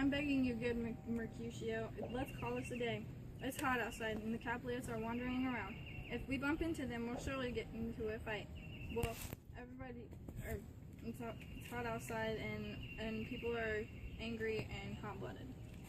I'm begging you, good Mercutio, let's call this a day. It's hot outside, and the Capulets are wandering around. If we bump into them, we'll surely get into a fight. Well, it's hot outside, and people are angry and hot-blooded.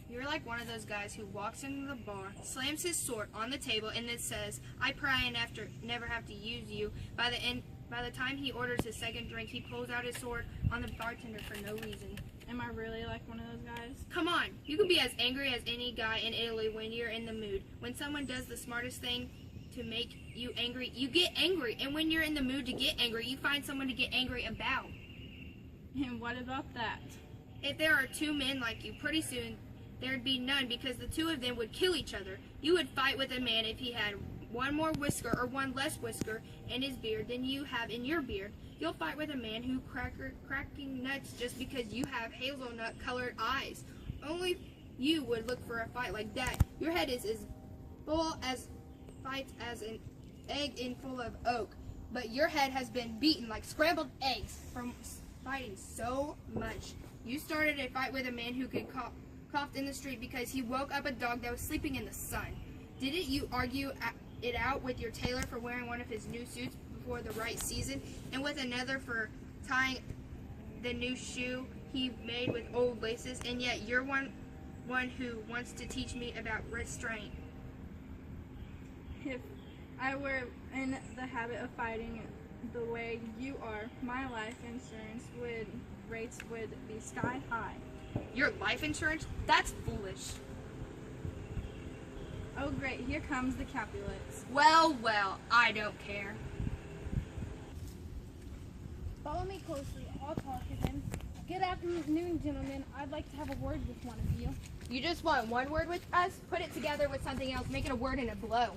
You're like one of those guys who walks into the bar, slams his sword on the table, and then says, "I pray and never have to use you." By the time he orders his second drink, he pulls out his sword on the bartender for no reason. Am I really like one of those guys? Come on, you can be as angry as any guy in Italy when you're in the mood. When someone does the smartest thing to make you angry, you get angry. And when you're in the mood to get angry, you find someone to get angry about. And what about that? If there are two men like you, pretty soon there'd be none, because the two of them would kill each other. You would fight with a man if he had one more whisker or one less whisker in his beard than you have in your beard. You'll fight with a man who cracking nuts just because you have hazelnut-colored eyes. Only you would look for a fight like that. Your head is as full as fights as an egg in full of oak, but your head has been beaten like scrambled eggs from fighting so much. You started a fight with a man who could coughed in the street because he woke up a dog that was sleeping in the sun. Didn't you argue it out with your tailor for wearing one of his new suits before the right season, and with another for tying the new shoe he made with old laces? And yet you're one who wants to teach me about restraint. If I were in the habit of fighting the way you are, my life insurance rates would be sky high. Your life insurance? That's foolish. Oh great, here comes the Capulets. Well, I don't care. Follow me closely. I'll talk to them. Good afternoon, gentlemen. I'd like to have a word with one of you. You just want one word with us? Put it together with something else. Make it a word and a blow.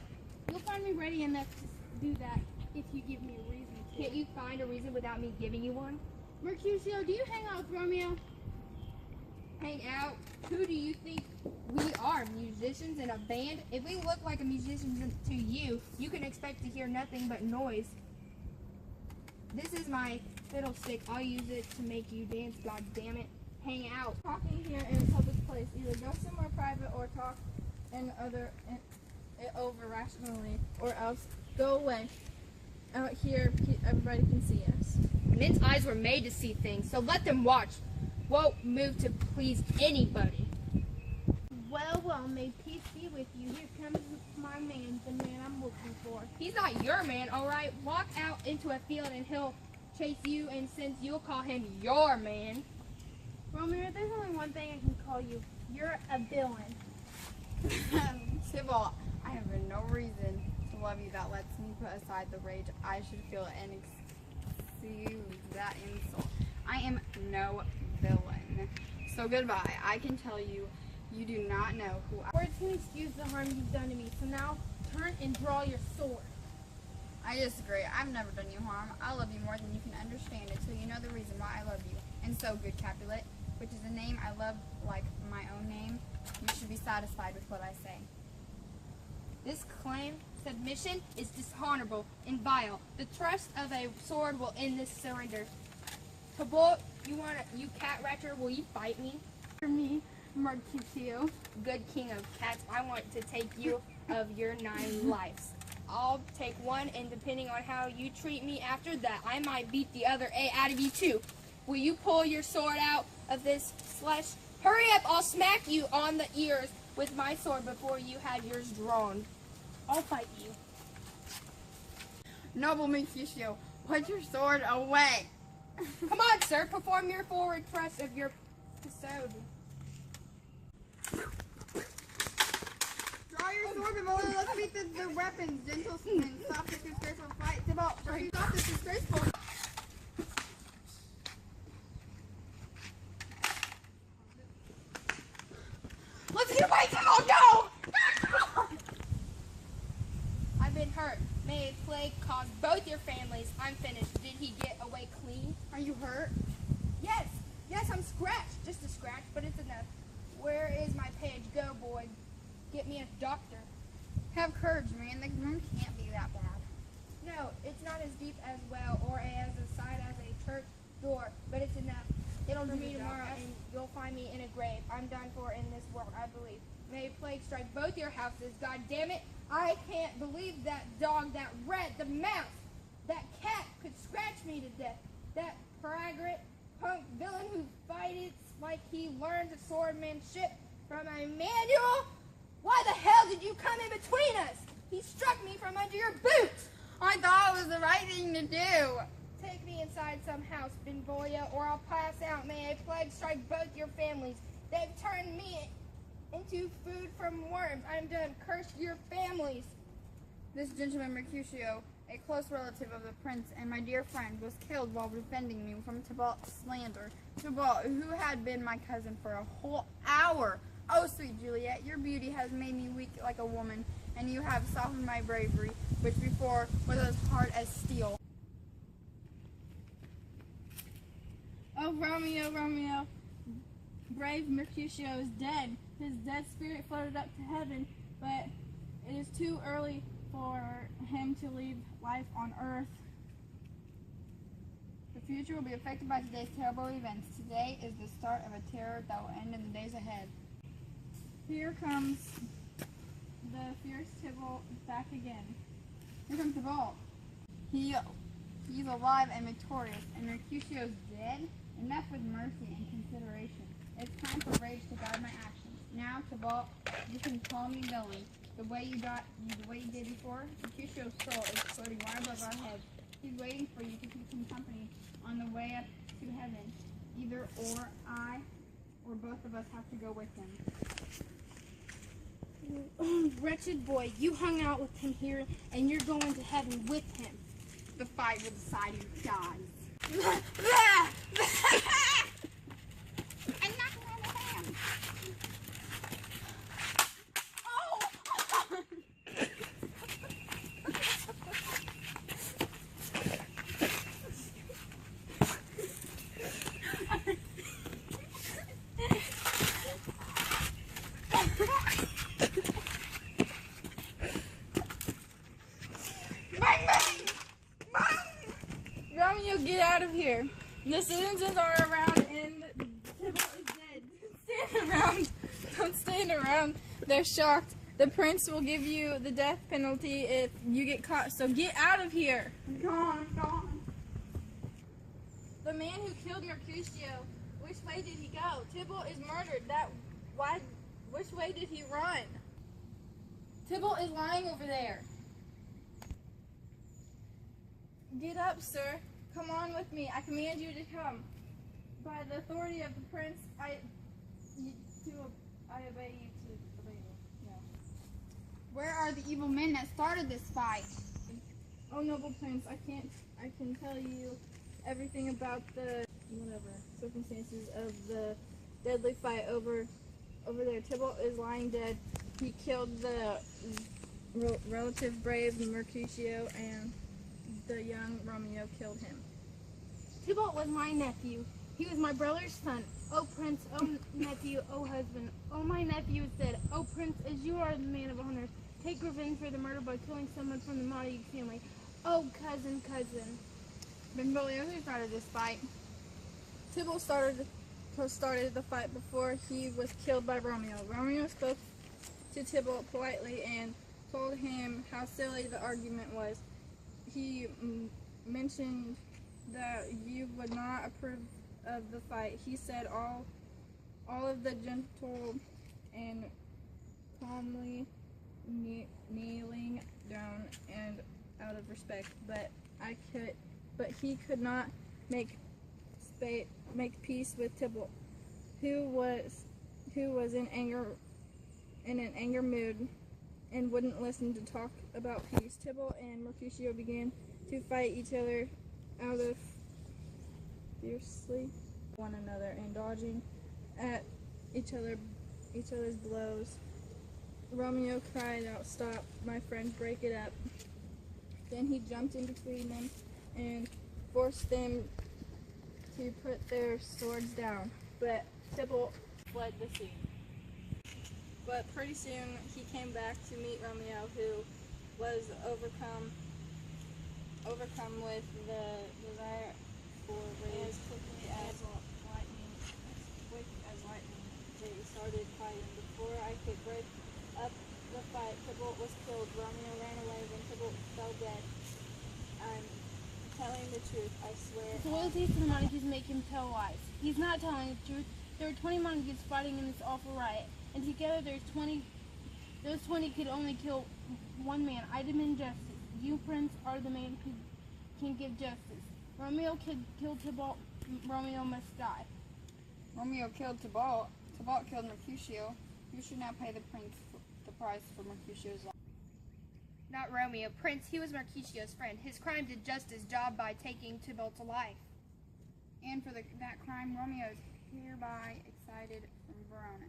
You'll find me ready enough to do that if you give me a reason to. Can't you find a reason without me giving you one? Mercutio, do you hang out with Romeo? Hang out? Who do you think we are? Musicians in a band? If we look like a musician to you, you can expect to hear nothing but noise. This is my fiddlestick. I'll use it to make you dance, god damn it. Hang out. Talking here in a public place, either go somewhere private or talk over rationally, or else go away. Out here, everybody can see us. Men's eyes were made to see things, so let them watch. Won't move to please anybody. Well, may peace be with you. Here comes my man, the man I'm looking for. He's not your man, all right? Walk out into a field and he'll chase you, and since you'll call him your man. Romeo, there's only one thing I can call you. You're a villain. Sybil, I have no reason to love you that lets me put aside the rage I should feel and excuse that insult. I am no villain. So goodbye. I can tell you, you do not know who I am. Words can excuse the harm you've done to me, so now turn and draw your sword. I disagree. I've never done you harm. I love you more than you can understand until you know the reason why I love you. And so, good Capulet, which is a name I love like my own name, you should be satisfied with what I say. This claim, submission, is dishonorable and vile. The thrust of a sword will end this surrender. Tabor, you cat ratcher, will you fight me? For me, Mercutio. Good king of cats, I want to take you of your 9 lives. I'll take one, and depending on how you treat me after that, I might beat the other 8 out of you too. Will you pull your sword out of this slush? Hurry up, I'll smack you on the ears with my sword before you had yours drawn. I'll fight you. Noble Mercutio, put your sword away. Come on, sir, perform your forward thrust of your episode. Draw your sword, Sybil, and let's meet the weapons. Gentlemen, stop this disgraceful fight. Sybil, stop this disgraceful. Let's get away, Sybil, go! I've been hurt. May a plague cause both your families. I'm finished. Did he get away clean? Are you hurt? Yes, I'm scratched. Just a scratch, but it's enough. Where is my page? Go, boy. Get me a doctor. Have courage, man. The wound can't be that bad. No, it's not as deep as well or as a side as a church door, but it's enough. It'll do me tomorrow, and you'll find me in a grave. I'm done God damn it! I can't believe that dog, that rat, the mouse, that cat could scratch me to death. That braggart, punk villain who fights like he learned swordmanship from a manual. Why the hell did you come in between us? He struck me from under your boots. I thought it was the right thing to do. Take me inside some house, Benvolia, or I'll pass out. May a plague strike both your families. They've turned me into food from worms. I'm done. Curse your families. This gentleman Mercutio, a close relative of the prince and my dear friend, was killed while defending me from Tybalt's slander. Tybalt, who had been my cousin for a whole hour. Oh, sweet Juliet, your beauty has made me weak like a woman, and you have softened my bravery, which before was as hard as steel. Oh, Romeo, Romeo, brave Mercutio is dead. His dead spirit floated up to heaven, but it is too early for him to leave life on earth. The future will be affected by today's terrible events. Today is the start of a terror that will end in the days ahead. Here comes the fierce Tybalt back again. Here comes Tybalt. He's alive and victorious, and Mercutio's dead. Enough with mercy and consideration. It's time for rage to guide my actions. Now, Tybalt, you can call me villain. The way you did before, Mercutio's soul is floating right above our heads. He's waiting for you to keep him company on the way up to heaven. Either or I or both of us have to go with him. Wretched boy, you hung out with him here, and you're going to heaven with him. The fight will decide who dies. Romeo, get out of here. The citizens are around and Tybalt is dead. Stand around. Don't stand around. They're shocked. The prince will give you the death penalty if you get caught, so get out of here. I'm gone. The man who killed Mercutio, which way did he go? Tybalt is murdered. Which way did he run? Tybalt is lying over there. Get up, sir. Come on with me. I command you to come. By the authority of the prince, I obey you to obey me. No. Where are the evil men that started this fight? Oh, noble prince, I can tell you everything about the circumstances of the deadly fight over there. Tybalt is lying dead. He killed the relative brave Mercutio, and the young Romeo killed him. Tybalt was my nephew. He was my brother's son. Oh, prince, oh, nephew, oh, husband. Oh, my nephew is dead. Oh, prince, as you are the man of honor, take revenge for the murder by killing someone from the Montague family. Oh, cousin. Benvolio, who started this fight? Tybalt started the fight before he was killed by Romeo. Romeo spoke to Tybalt politely and told him how silly the argument was. He mentioned that you would not approve of the fight. He said all of the gentle and calmly kneeling down and out of respect, but he could not make peace with Tybalt, who was in an anger mood and wouldn't listen to talk about peace. Tybalt and Mercutio began to fight each other out of fiercely one another and dodging at each other's blows. Romeo cried out, "Stop, my friends, break it up." Then he jumped in between them and forced them to put their swords down, but Tybalt fled the scene. But pretty soon he came back to meet Romeo, who was overcome with the desire for rage. As quick as lightning, they started fighting. Before I could break up the fight, Tybalt was killed. Romeo ran away when Tybalt fell dead. I'm telling the truth, I swear. His loyalty to the monarchies make him tell lies. He's not telling the truth. There were 20 monarchies fighting in this awful riot, and together those 20 could only kill one man. I demand justice. You, Prince, are the man who can give justice. Romeo killed Tybalt. Romeo must die. Romeo killed Tybalt. Tybalt killed Mercutio. You should now pay the prince the price for Mercutio's life. Not Romeo. Prince, he was Mercutio's friend. His crime did just his job by taking Tybalt's life. And for that crime, Romeo is hereby exiled from Verona.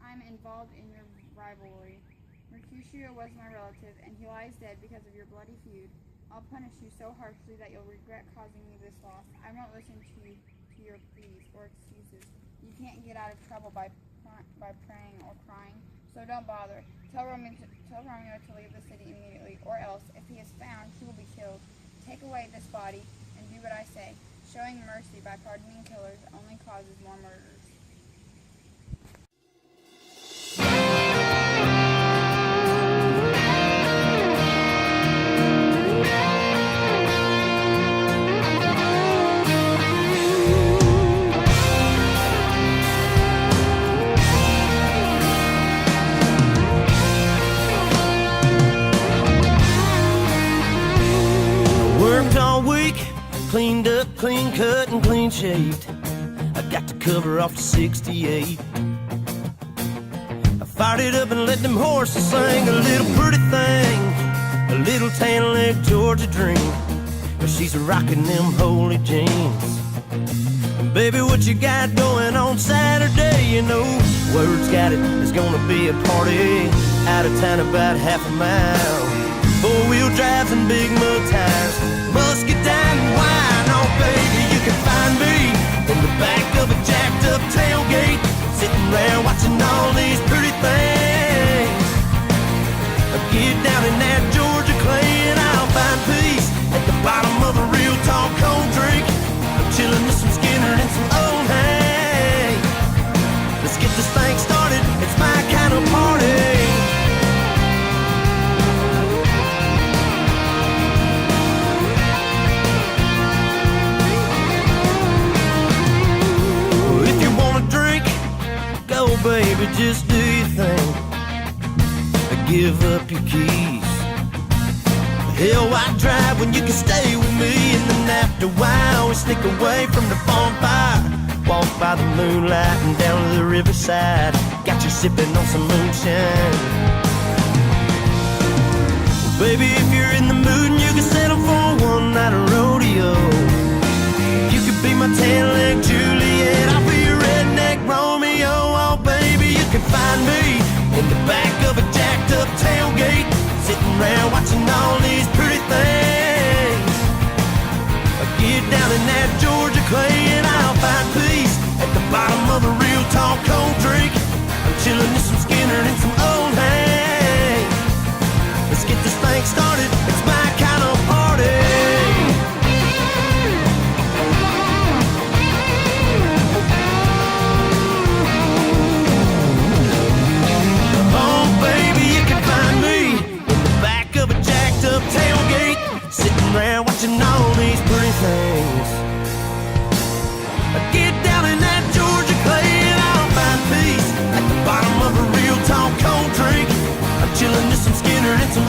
I'm involved in your rivalry. Mercutio was my relative, and he lies dead because of your bloody feud. I'll punish you so harshly that you'll regret causing me this loss. I won't listen to your pleas or excuses. You can't get out of trouble by praying or crying, so don't bother. Tell Romeo to leave the city immediately, or else, if he is found, he will be killed. Take away this body and do what I say. Showing mercy by pardoning killers only causes more murders. Worked all week, cleaned up, clean cut, and clean shaved. I got to cover off the 68. I fired it up and let them horses sing a little pretty thing, a little tan leg Georgia dream. But she's rocking them holy jeans. And baby, what you got going on Saturday? You know, word's got it, there's gonna be a party out of town about half a mile. Four-wheel drives and big mud tires, muscadine and wine. Oh baby, you can find me in the back of a jacked up tailgate, sitting around watching all these pretty things. I get down in that Georgia clay and I'll find peace at the bottom of a real tall cold drink. I'm chilling with some Skinner and some old hay. Let's get this thing started, it's my kind of party. Baby, just do your thing. Give up your keys. Hell, why drive when you can stay with me? And then after a while, we sneak away from the bonfire, walk by the moonlight and down to the riverside. Got you sipping on some moonshine. Well, baby, if you're in the mood and you can settle for one night of rodeo, you could be my tan-leg Juliet, I'll be your redneck Romeo. Oh baby, you can find me in the back of a jacked up tailgate, sitting around watching all these pretty things. I get down in that Georgia clay and I'll find peace at the bottom of a real tall cold drink. I'm chilling with some Skinner and some old hay. Let's get this thing started, it's my kind of party. Tailgate, sitting around watching all these pretty things. I get down in that Georgia clay and I'll find peace at the bottom of a real tall cold drink. I'm chilling with some Skinner and some